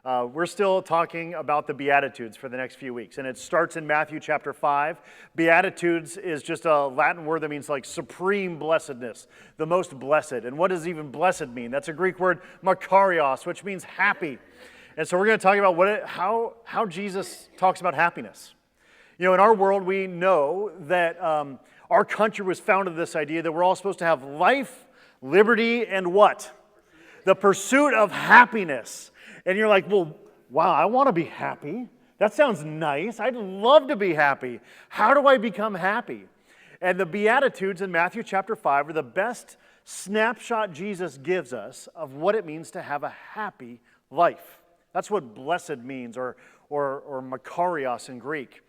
We're still talking about the Beatitudes for the next few weeks, and it starts in Matthew chapter 5. Beatitudes is just a Latin word that means like supreme blessedness, the most blessed. And what does even blessed mean? That's a Greek word, makarios, which means happy. And so we're going to talk about how Jesus talks about happiness. You know, in our world, we know that our country was founded on this idea that we're all supposed to have life, liberty, and what? The pursuit of happiness. And you're like, well, wow, I want to be happy. That sounds nice. I'd love to be happy. How do I become happy? And the Beatitudes in Matthew chapter 5 are the best snapshot Jesus gives us of what it means to have a happy life. That's what blessed means, or makarios in Greek.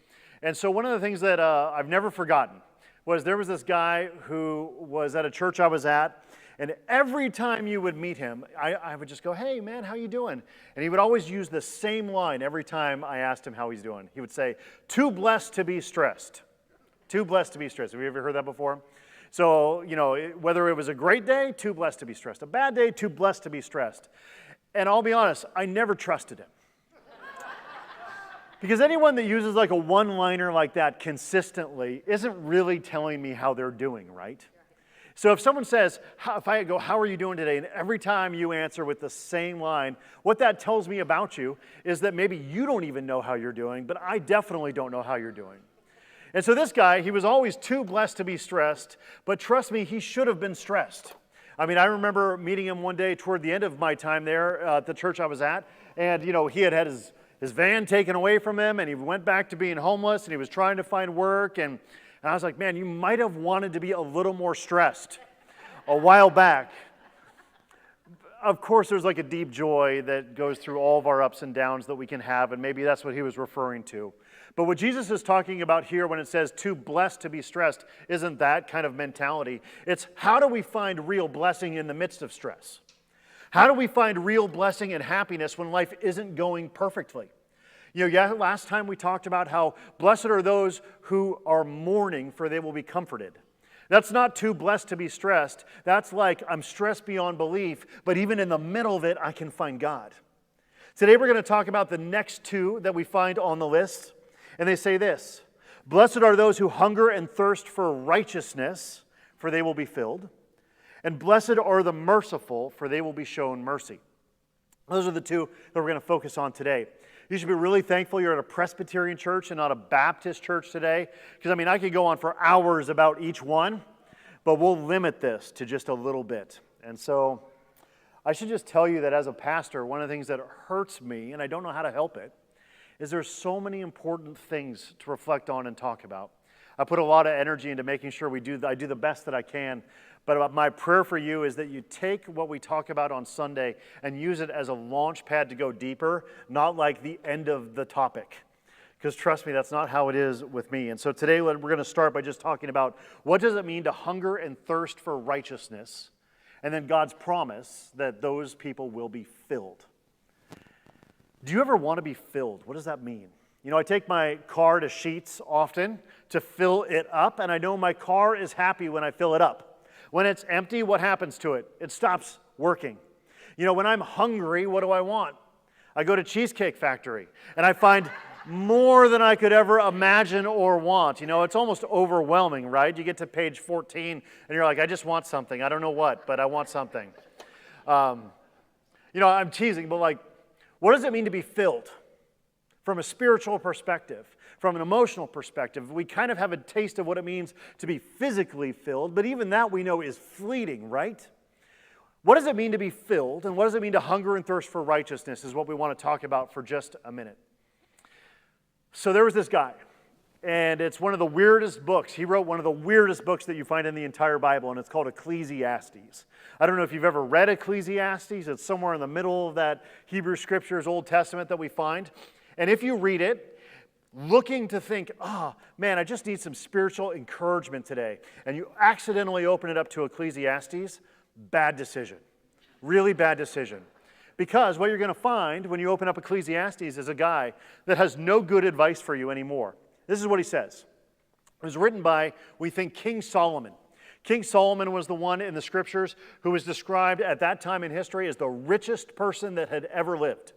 And so one of the things that I've never forgotten was there was this guy who was at a church I was at, and every time you would meet him, I would just go, hey, man, how you doing? And he would always use the same line every time I asked him how he's doing. He would say, too blessed to be stressed. Too blessed to be stressed. Have you ever heard that before? So, you know, whether it was a great day, too blessed to be stressed. A bad day, too blessed to be stressed. And I'll be honest, I never trusted him. Because anyone that uses like a one-liner like that consistently isn't really telling me how they're doing, right? So if someone says, if I go, how are you doing today? And every time you answer with the same line, what that tells me about you is that maybe you don't even know how you're doing, but I definitely don't know how you're doing. And so this guy, he was always too blessed to be stressed, but trust me, he should have been stressed. I mean, I remember meeting him one day toward the end of my time there at the church I was at, and, you know, he had his van taken away from him, and he went back to being homeless, and he was trying to find work, and I was like, man, you might have wanted to be a little more stressed a while back. Of course, there's like a deep joy that goes through all of our ups and downs that we can have, and maybe that's what he was referring to. But what Jesus is talking about here when it says too blessed to be stressed isn't that kind of mentality. It's how do we find real blessing in the midst of stress? How do we find real blessing and happiness when life isn't going perfectly? You know, last time we talked about how blessed are those who are mourning, for they will be comforted. That's not too blessed to be stressed. That's like I'm stressed beyond belief, but even in the middle of it, I can find God. Today we're going to talk about the next two that we find on the list, and they say this: blessed are those who hunger and thirst for righteousness, for they will be filled. And blessed are the merciful, for they will be shown mercy. Those are the two that we're going to focus on today. You should be really thankful you're at a Presbyterian church and not a Baptist church today. Because, I mean, I could go on for hours about each one, but we'll limit this to just a little bit. And so I should just tell you that as a pastor, one of the things that hurts me, and I don't know how to help it, is there's so many important things to reflect on and talk about. I put a lot of energy into making sure I do the best that I can. But my prayer for you is that you take what we talk about on Sunday and use it as a launch pad to go deeper, not like the end of the topic. Because trust me, that's not how it is with me. And so today we're going to start by just talking about what does it mean to hunger and thirst for righteousness, and then God's promise that those people will be filled. Do you ever want to be filled? What does that mean? You know, I take my car to Sheetz often to fill it up, and I know my car is happy when I fill it up. When it's empty, what happens to it? It stops working. You know, when I'm hungry, what do I want? I go to Cheesecake Factory, and I find more than I could ever imagine or want. You know, it's almost overwhelming, right? You get to page 14, and you're like, I just want something. I don't know what, but I want something. You know, I'm teasing, but like, what does it mean to be filled? From a spiritual perspective, from an emotional perspective, we kind of have a taste of what it means to be physically filled, but even that we know is fleeting, right? What does it mean to be filled, and what does it mean to hunger and thirst for righteousness is what we want to talk about for just a minute. So there was this guy, and it's one of the weirdest books. He wrote one of the weirdest books that you find in the entire Bible, and it's called Ecclesiastes. I don't know if you've ever read Ecclesiastes. It's somewhere in the middle of that Hebrew Scriptures, Old Testament that we find. And if you read it, looking to think, man, I just need some spiritual encouragement today, and you accidentally open it up to Ecclesiastes, bad decision. Really bad decision. Because what you're going to find when you open up Ecclesiastes is a guy that has no good advice for you anymore. This is what he says. It was written by, we think, King Solomon. King Solomon was the one in the Scriptures who was described at that time in history as the richest person that had ever lived.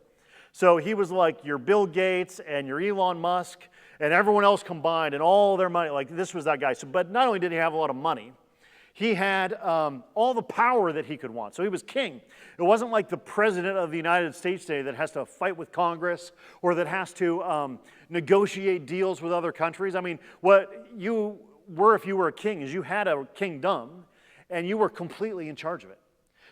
So he was like your Bill Gates and your Elon Musk and everyone else combined and all their money. Like this was that guy. So, but not only did he have a lot of money, he had all the power that he could want. So he was king. It wasn't like the president of the United States today that has to fight with Congress or that has to negotiate deals with other countries. I mean, what you were if you were a king is you had a kingdom and you were completely in charge of it.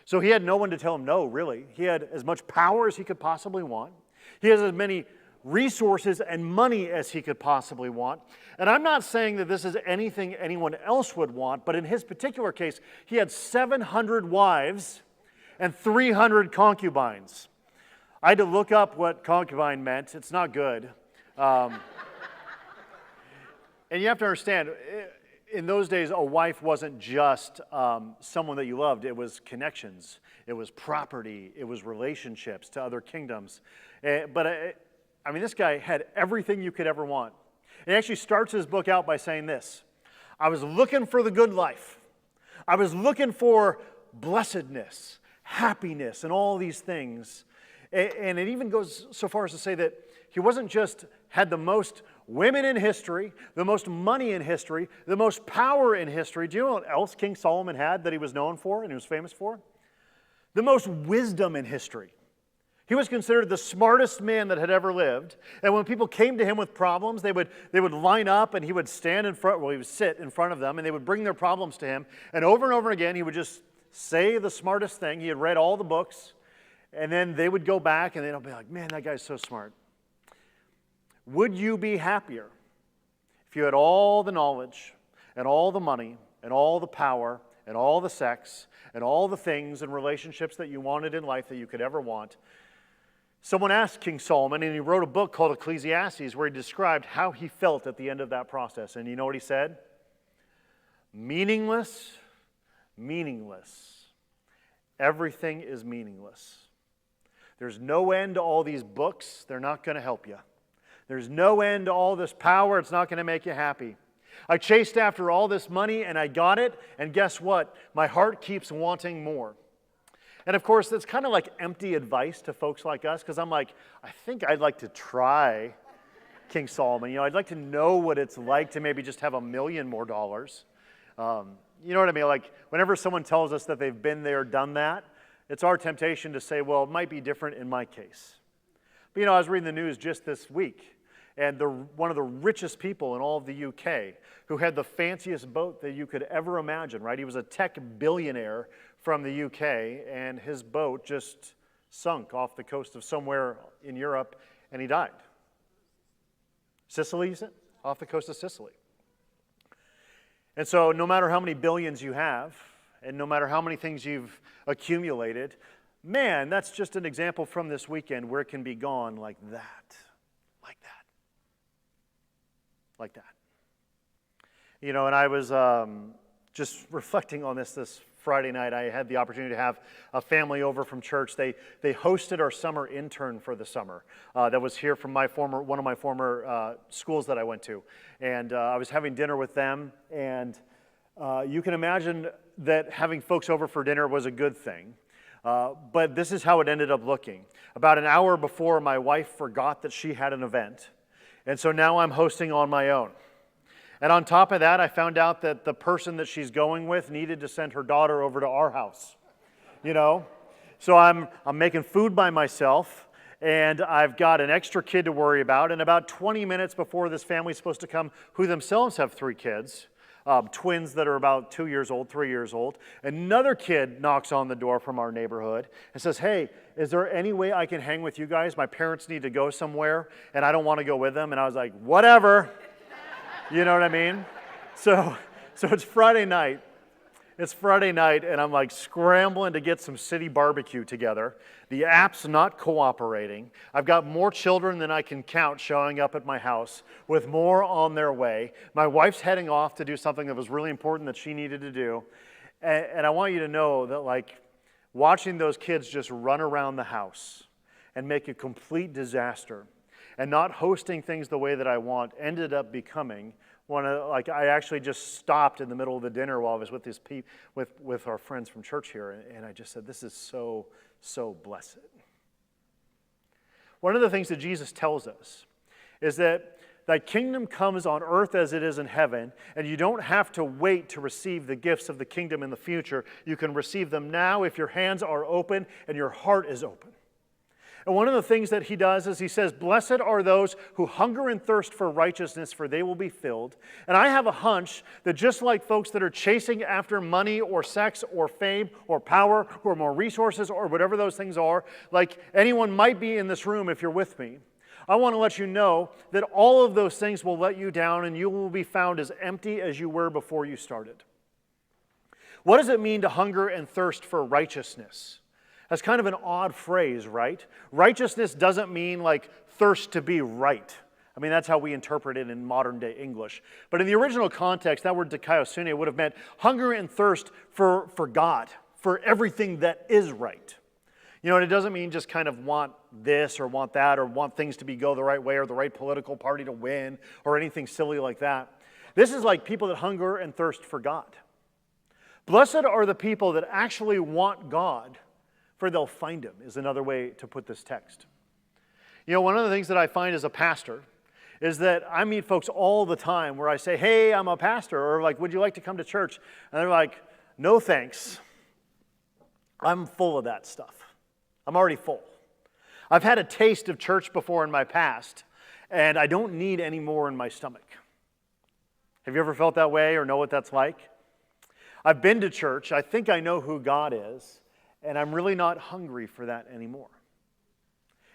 So he had no one to tell him no, really. He had as much power as he could possibly want. He has as many resources and money as he could possibly want. And I'm not saying that this is anything anyone else would want, but in his particular case, he had 700 wives and 300 concubines. I had to look up what concubine meant. It's not good. And you have to understand, in those days, a wife wasn't just someone that you loved. It was connections. It was property. It was relationships to other kingdoms. I mean, this guy had everything you could ever want. He actually starts his book out by saying this: I was looking for the good life. I was looking for blessedness, happiness, and all these things. And it even goes so far as to say that he wasn't just had the most women in history, the most money in history, the most power in history. Do you know what else King Solomon had that he was known for and he was famous for? The most wisdom in history. He was considered the smartest man that had ever lived. And when people came to him with problems, they would line up and he would stand in front, well, he would sit in front of them and they would bring their problems to him. And over again, he would just say the smartest thing. He had read all the books. And then they would go back and they'd be like, man, that guy's so smart. Would you be happier if you had all the knowledge and all the money and all the power and all the sex and all the things and relationships that you wanted in life that you could ever want? Someone asked King Solomon, and he wrote a book called Ecclesiastes where he described how he felt at the end of that process. And you know what he said? Meaningless, meaningless. Everything is meaningless. There's no end to all these books. They're not going to help you. There's no end to all this power. It's not going to make you happy. I chased after all this money, and I got it. And guess what? My heart keeps wanting more. And of course, that's kind of like empty advice to folks like us, because I'm like, I think I'd like to try King Solomon. You know, I'd like to know what it's like to maybe just have $1 million more. You know what I mean? Like, whenever someone tells us that they've been there, done that, it's our temptation to say, well, it might be different in my case. But you know, I was reading the news just this week, and one of the richest people in all of the UK, who had the fanciest boat that you could ever imagine, right? He was a tech billionaire from the UK, and his boat just sunk off the coast of somewhere in Europe, and he died. Sicily, you said? Off the coast of Sicily. And so no matter how many billions you have, and no matter how many things you've accumulated, man, that's just an example from this weekend where it can be gone like that. Like that. Like that. You know, and I was just reflecting on this Friday night. I had the opportunity to have a family over from church. They hosted our summer intern for the summer that was here from one of my former schools that I went to. And I was having dinner with them, and you can imagine that having folks over for dinner was a good thing. But this is how it ended up looking. About an hour before, my wife forgot that she had an event. And so now I'm hosting on my own. And on top of that, I found out that the person that she's going with needed to send her daughter over to our house. You know? So I'm making food by myself, and I've got an extra kid to worry about. And about 20 minutes before this family's supposed to come, who themselves have 3 kids, twins that are about 2 years old, 3 years old, another kid knocks on the door from our neighborhood and says, hey, is there any way I can hang with you guys? My parents need to go somewhere, and I don't want to go with them. And I was like, whatever. You know what I mean? So it's Friday night. It's Friday night, and I'm like scrambling to get some city barbecue together. The app's not cooperating. I've got more children than I can count showing up at my house, with more on their way. My wife's heading off to do something that was really important that she needed to do. And I want you to know that, like, watching those kids just run around the house and make a complete disaster and not hosting things the way that I want ended up becoming I actually just stopped in the middle of the dinner while I was with with our friends from church here, and I just said, this is so blessed. One of the things that Jesus tells us is that thy kingdom comes on earth as it is in heaven, and you don't have to wait to receive the gifts of the kingdom in the future. You can receive them now if your hands are open and your heart is open. And one of the things that he does is he says, blessed are those who hunger and thirst for righteousness, for they will be filled. And I have a hunch that just like folks that are chasing after money or sex or fame or power or more resources or whatever those things are, like anyone might be in this room if you're with me, I want to let you know that all of those things will let you down and you will be found as empty as you were before you started. What does it mean to hunger and thirst for righteousness? That's kind of an odd phrase, right? Righteousness doesn't mean like thirst to be right. I mean, that's how we interpret it in modern day English. But in the original context, that word dikaiosune would have meant hunger and thirst for God, for everything that is right. You know, and it doesn't mean just kind of want this or want that or want things to go the right way or the right political party to win or anything silly like that. This is like people that hunger and thirst for God. Blessed are the people that actually want God, for they'll find him, is another way to put this text. You know, one of the things that I find as a pastor is that I meet folks all the time where I say, hey, I'm a pastor, or like, would you like to come to church? And they're like, no thanks. I'm full of that stuff. I'm already full. I've had a taste of church before in my past, and I don't need any more in my stomach. Have you ever felt that way or know what that's like? I've been to church. I think I know who God is. And I'm really not hungry for that anymore.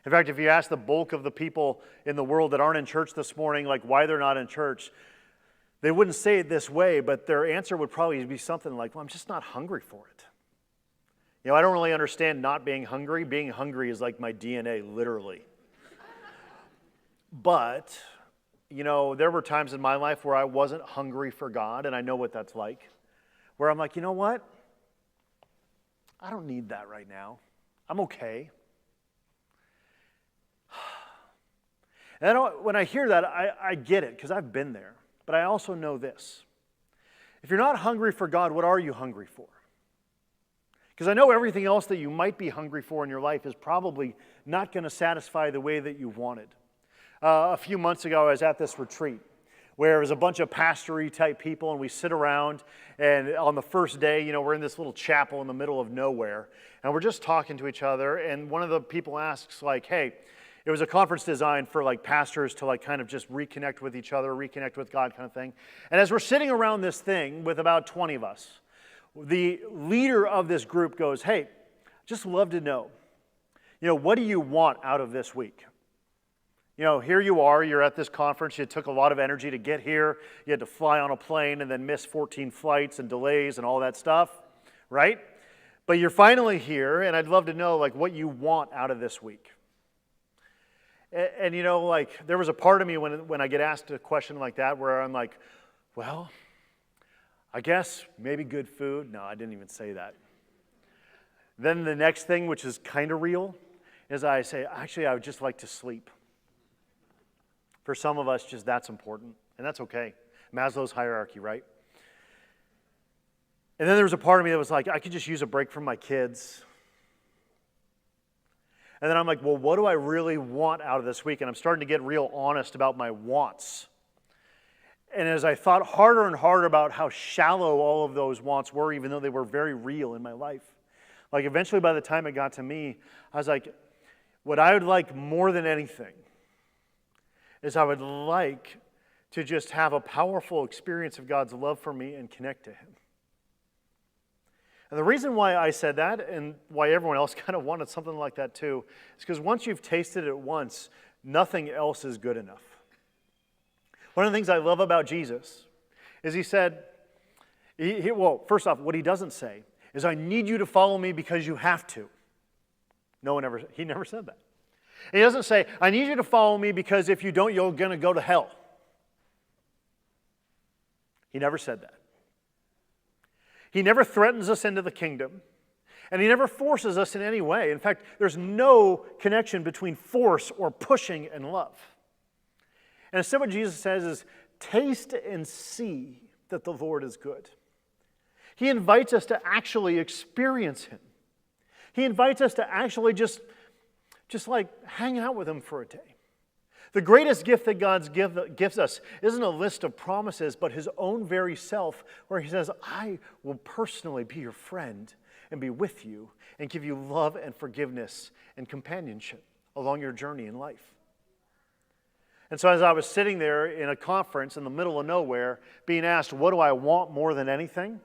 In fact, if you ask the bulk of the people in the world that aren't in church this morning, like why they're not in church, they wouldn't say it this way, but their answer would probably be something like, well, I'm just not hungry for it. You know, I don't really understand not being hungry. Being hungry is like my DNA, literally. But, you know, there were times in my life where I wasn't hungry for God, and I know what that's like, where I'm like, you know what? I don't need that right now. I'm okay. And when I hear that, I get it because I've been there. But I also know this. If you're not hungry for God, what are you hungry for? Because I know everything else that you might be hungry for in your life is probably not going to satisfy the way that you wanted. A few months ago, I was at this retreat where it was a bunch of pastory type people, and we sit around, and on the first day, you know, we're in this little chapel in the middle of nowhere, and we're just talking to each other, and one of the people asks, like, hey, it was a conference designed for like pastors to like kind of just reconnect with each other, reconnect with God kind of thing. And as we're sitting around this thing with about 20 of us, the leader of this group goes, hey, just love to know, you know, what do you want out of this week? You know, here you are, you're at this conference, you took a lot of energy to get here, you had to fly on a plane and then miss 14 flights and delays and all that stuff, right? But you're finally here, and I'd love to know, like, what you want out of this week. And you know, like, there was a part of me when I get asked a question like that where I'm like, well, I guess maybe good food. No, I didn't even say that. Then the next thing, which is kind of real, is I say, actually, I would just like to sleep. For some of us, just that's important, and that's okay. Maslow's hierarchy, right? And then there was a part of me that was like, I could just use a break from my kids. And then I'm like, well, what do I really want out of this week? And I'm starting to get real honest about my wants. And as I thought harder and harder about how shallow all of those wants were, even though they were very real in my life, like eventually by the time it got to me, I was like, what I would like more than anything is I would like to just have a powerful experience of God's love for me and connect to Him. And the reason why I said that and why everyone else kind of wanted something like that too is because once you've tasted it once, nothing else is good enough. One of the things I love about Jesus is He said, well, first off, what He doesn't say is, I need you to follow me because you have to. He never said that. He doesn't say, I need you to follow me because if you don't, you're going to go to hell. He never said that. He never threatens us into the kingdom, and He never forces us in any way. In fact, there's no connection between force or pushing and love. And instead what Jesus says is, taste and see that the Lord is good. He invites us to actually experience Him. He invites us to actually just just like hang out with him for a day. The greatest gift that God gives us isn't a list of promises, but his own very self, where he says, I will personally be your friend and be with you and give you love and forgiveness and companionship along your journey in life. And so as I was sitting there in a conference in the middle of nowhere, being asked, what do I want more than anything?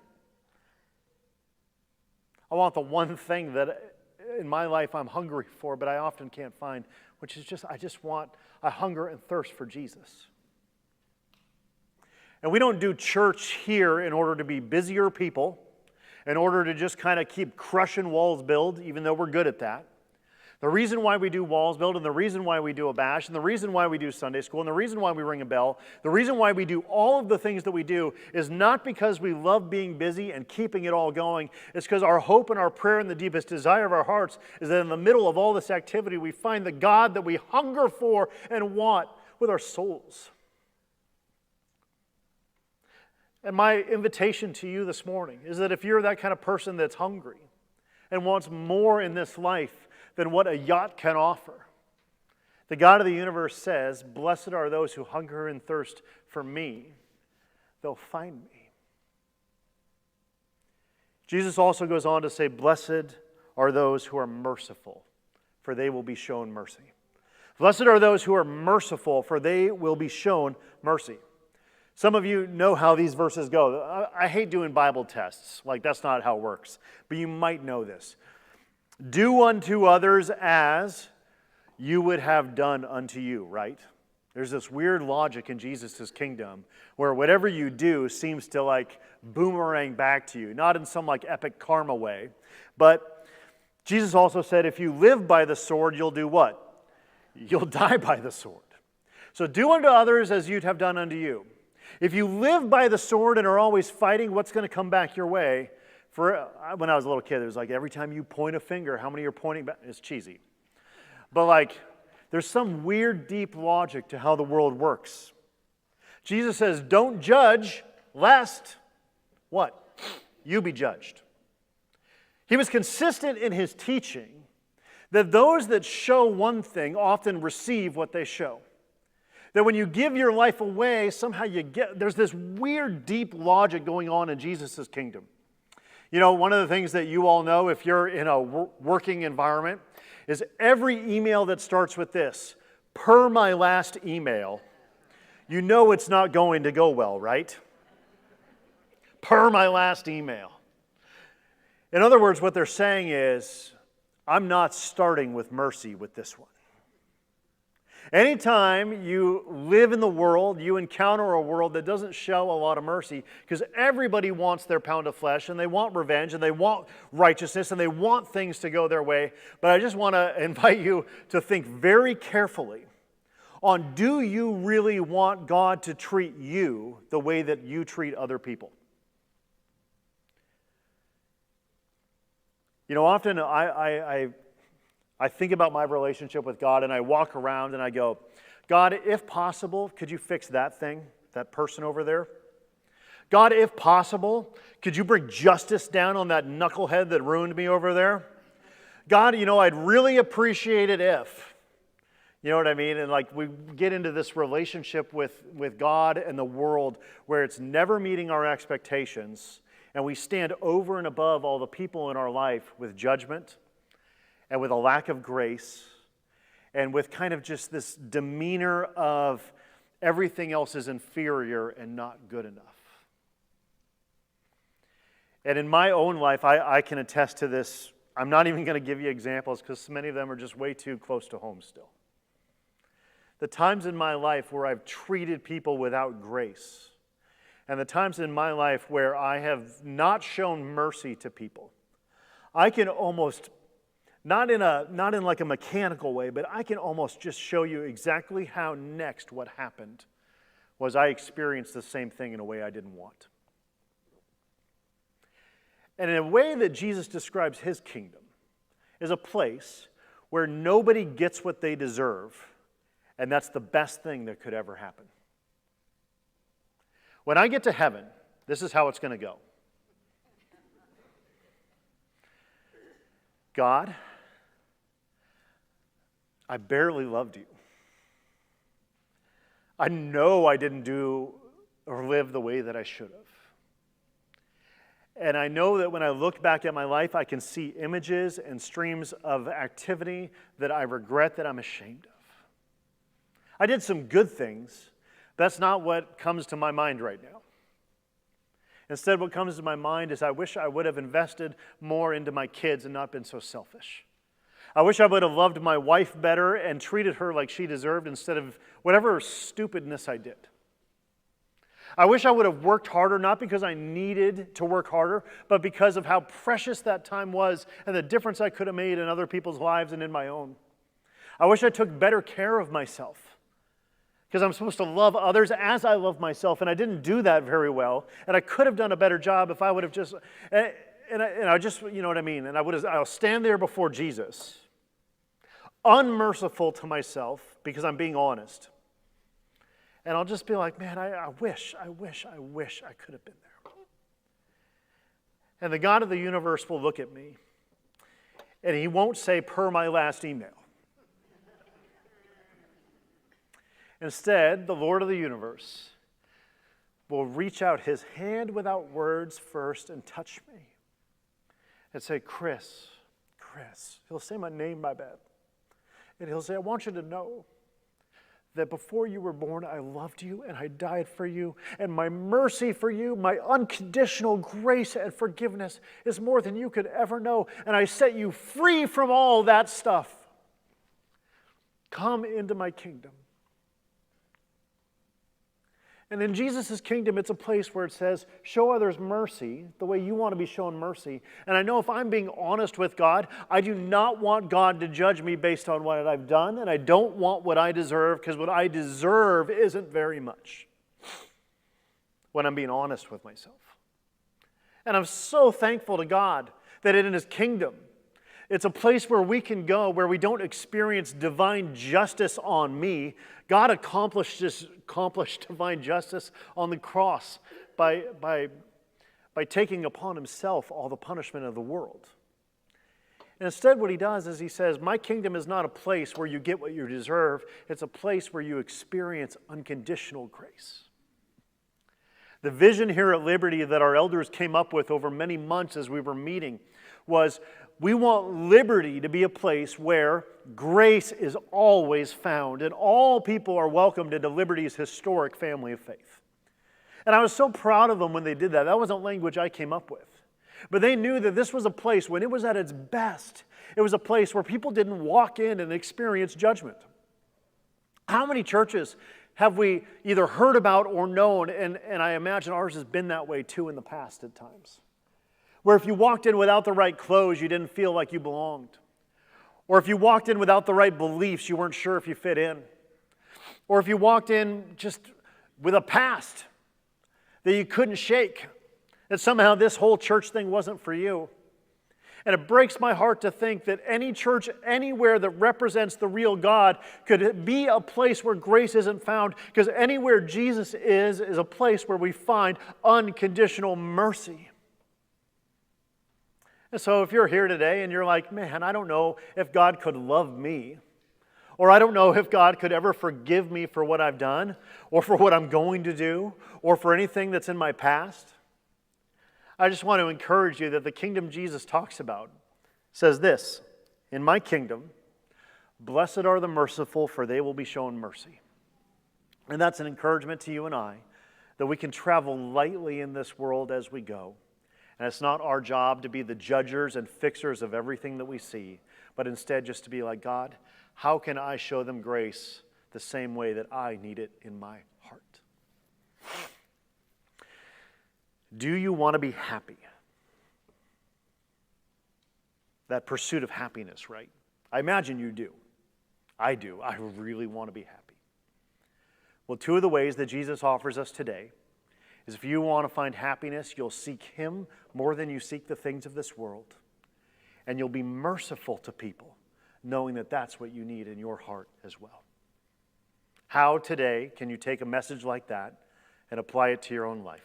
I want the one thing that in my life I'm hungry for, but I often can't find, which is I hunger and thirst for Jesus. And we don't do church here in order to be busier people, in order to just kind of keep crushing walls build, even though we're good at that. The reason why we do walls build, and the reason why we do a bash, and the reason why we do Sunday school, and the reason why we ring a bell, the reason why we do all of the things that we do is not because we love being busy and keeping it all going. It's because our hope and our prayer and the deepest desire of our hearts is that in the middle of all this activity, we find the God that we hunger for and want with our souls. And my invitation to you this morning is that if you're that kind of person that's hungry and wants more in this life than what a yacht can offer, the God of the universe says, blessed are those who hunger and thirst for me. They'll find me. Jesus also goes on to say, blessed are those who are merciful, for they will be shown mercy. Blessed are those who are merciful, for they will be shown mercy. Some of you know how these verses go. I hate doing Bible tests. Like, that's not how it works. But you might know this. Do unto others as you would have done unto you, right? There's this weird logic in Jesus' kingdom where whatever you do seems to like boomerang back to you. Not in some like epic karma way. But Jesus also said if you live by the sword, you'll do what? You'll die by the sword. So do unto others as you'd have done unto you. If you live by the sword and are always fighting, what's going to come back your way? When I was a little kid, it was like every time you point a finger, how many are pointing back? It's cheesy. But like, there's some weird, deep logic to how the world works. Jesus says, don't judge, lest, what? You be judged. He was consistent in his teaching that those that show one thing often receive what they show. That when you give your life away, somehow there's this weird, deep logic going on in Jesus' kingdom. You know, one of the things that you all know if you're in a working environment is every email that starts with this, per my last email, you know it's not going to go well, right? Per my last email. In other words, what they're saying is, I'm not starting with mercy with this one. Anytime you live in the world, you encounter a world that doesn't show a lot of mercy because everybody wants their pound of flesh and they want revenge and they want righteousness and they want things to go their way. But I just want to invite you to think very carefully on, do you really want God to treat you the way that you treat other people? You know, often I think about my relationship with God and I walk around and I go, God, if possible, could you fix that thing, that person over there? God, if possible, could you bring justice down on that knucklehead that ruined me over there? God, you know, I'd really appreciate it if. You know what I mean? And like we get into this relationship with God and the world where it's never meeting our expectations and we stand over and above all the people in our life with judgment and with a lack of grace, and with kind of just this demeanor of everything else is inferior and not good enough. And in my own life, I can attest to this. I'm not even going to give you examples because many of them are just way too close to home still. The times in my life where I've treated people without grace, and the times in my life where I have not shown mercy to people, I can almost not in like a mechanical way, but I can almost just show you exactly how next what happened was I experienced the same thing in a way I didn't want. And in a way that Jesus describes his kingdom is a place where nobody gets what they deserve, and that's the best thing that could ever happen. When I get to heaven, this is how it's going to go. God, I barely loved you. I know I didn't do or live the way that I should have. And I know that when I look back at my life, I can see images and streams of activity that I regret, that I'm ashamed of. I did some good things. That's not what comes to my mind right now. Instead, what comes to my mind is I wish I would have invested more into my kids and not been so selfish. I wish I would have loved my wife better and treated her like she deserved instead of whatever stupidness I did. I wish I would have worked harder, not because I needed to work harder, but because of how precious that time was and the difference I could have made in other people's lives and in my own. I wish I took better care of myself, because I'm supposed to love others as I love myself, and I didn't do that very well, and I could have done a better job if I would have just, and I just, you know what I mean, and I'll stand there before Jesus, unmerciful to myself, because I'm being honest. And I'll just be like, man, I wish I could have been there. And the God of the universe will look at me, and he won't say, per my last email. Instead, the Lord of the universe will reach out his hand without words first and touch me and say, Chris. He'll say my name, my bad. And he'll say, I want you to know that before you were born, I loved you and I died for you. And my mercy for you, my unconditional grace and forgiveness is more than you could ever know. And I set you free from all that stuff. Come into my kingdom. And in Jesus' kingdom, it's a place where it says, show others mercy the way you want to be shown mercy. And I know if I'm being honest with God, I do not want God to judge me based on what I've done, and I don't want what I deserve, because what I deserve isn't very much when I'm being honest with myself. And I'm so thankful to God that in his kingdom, it's a place where we can go where we don't experience divine justice on me. God accomplished divine justice on the cross by taking upon himself all the punishment of the world. And instead what he does is he says, my kingdom is not a place where you get what you deserve. It's a place where you experience unconditional grace. The vision here at Liberty that our elders came up with over many months as we were meeting was, we want Liberty to be a place where grace is always found and all people are welcomed into Liberty's historic family of faith. And I was so proud of them when they did that. That wasn't language I came up with. But they knew that this was a place, when it was at its best, it was a place where people didn't walk in and experience judgment. How many churches have we either heard about or known, and I imagine ours has been that way too in the past at times, where if you walked in without the right clothes, you didn't feel like you belonged. Or if you walked in without the right beliefs, you weren't sure if you fit in. Or if you walked in just with a past that you couldn't shake, that somehow this whole church thing wasn't for you. And it breaks my heart to think that any church anywhere that represents the real God could be a place where grace isn't found, because anywhere Jesus is a place where we find unconditional mercy. And so if you're here today and you're like, man, I don't know if God could love me, or I don't know if God could ever forgive me for what I've done, or for what I'm going to do, or for anything that's in my past, I just want to encourage you that the kingdom Jesus talks about says this, in my kingdom, blessed are the merciful, for they will be shown mercy. And that's an encouragement to you and I, that we can travel lightly in this world as we go. And it's not our job to be the judgers and fixers of everything that we see, but instead just to be like, God, how can I show them grace the same way that I need it in my heart? Do you want to be happy? That pursuit of happiness, right? I imagine you do. I do. I really want to be happy. Well, two of the ways that Jesus offers us today is if you want to find happiness, you'll seek him more than you seek the things of this world. And you'll be merciful to people, knowing that that's what you need in your heart as well. How today can you take a message like that and apply it to your own life?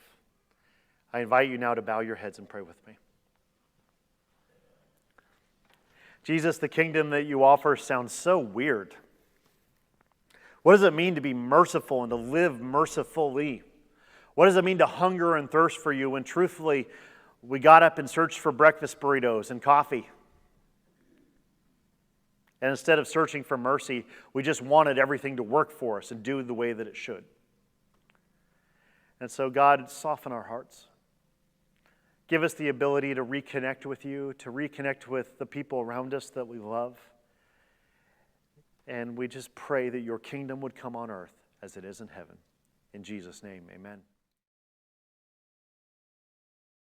I invite you now to bow your heads and pray with me. Jesus, the kingdom that you offer sounds so weird. What does it mean to be merciful and to live mercifully? What does it mean to hunger and thirst for you when truthfully we got up and searched for breakfast burritos and coffee? And instead of searching for mercy, we just wanted everything to work for us and do the way that it should. And so, God, soften our hearts. Give us the ability to reconnect with you, to reconnect with the people around us that we love. And we just pray that your kingdom would come on earth as it is in heaven. In Jesus' name, amen.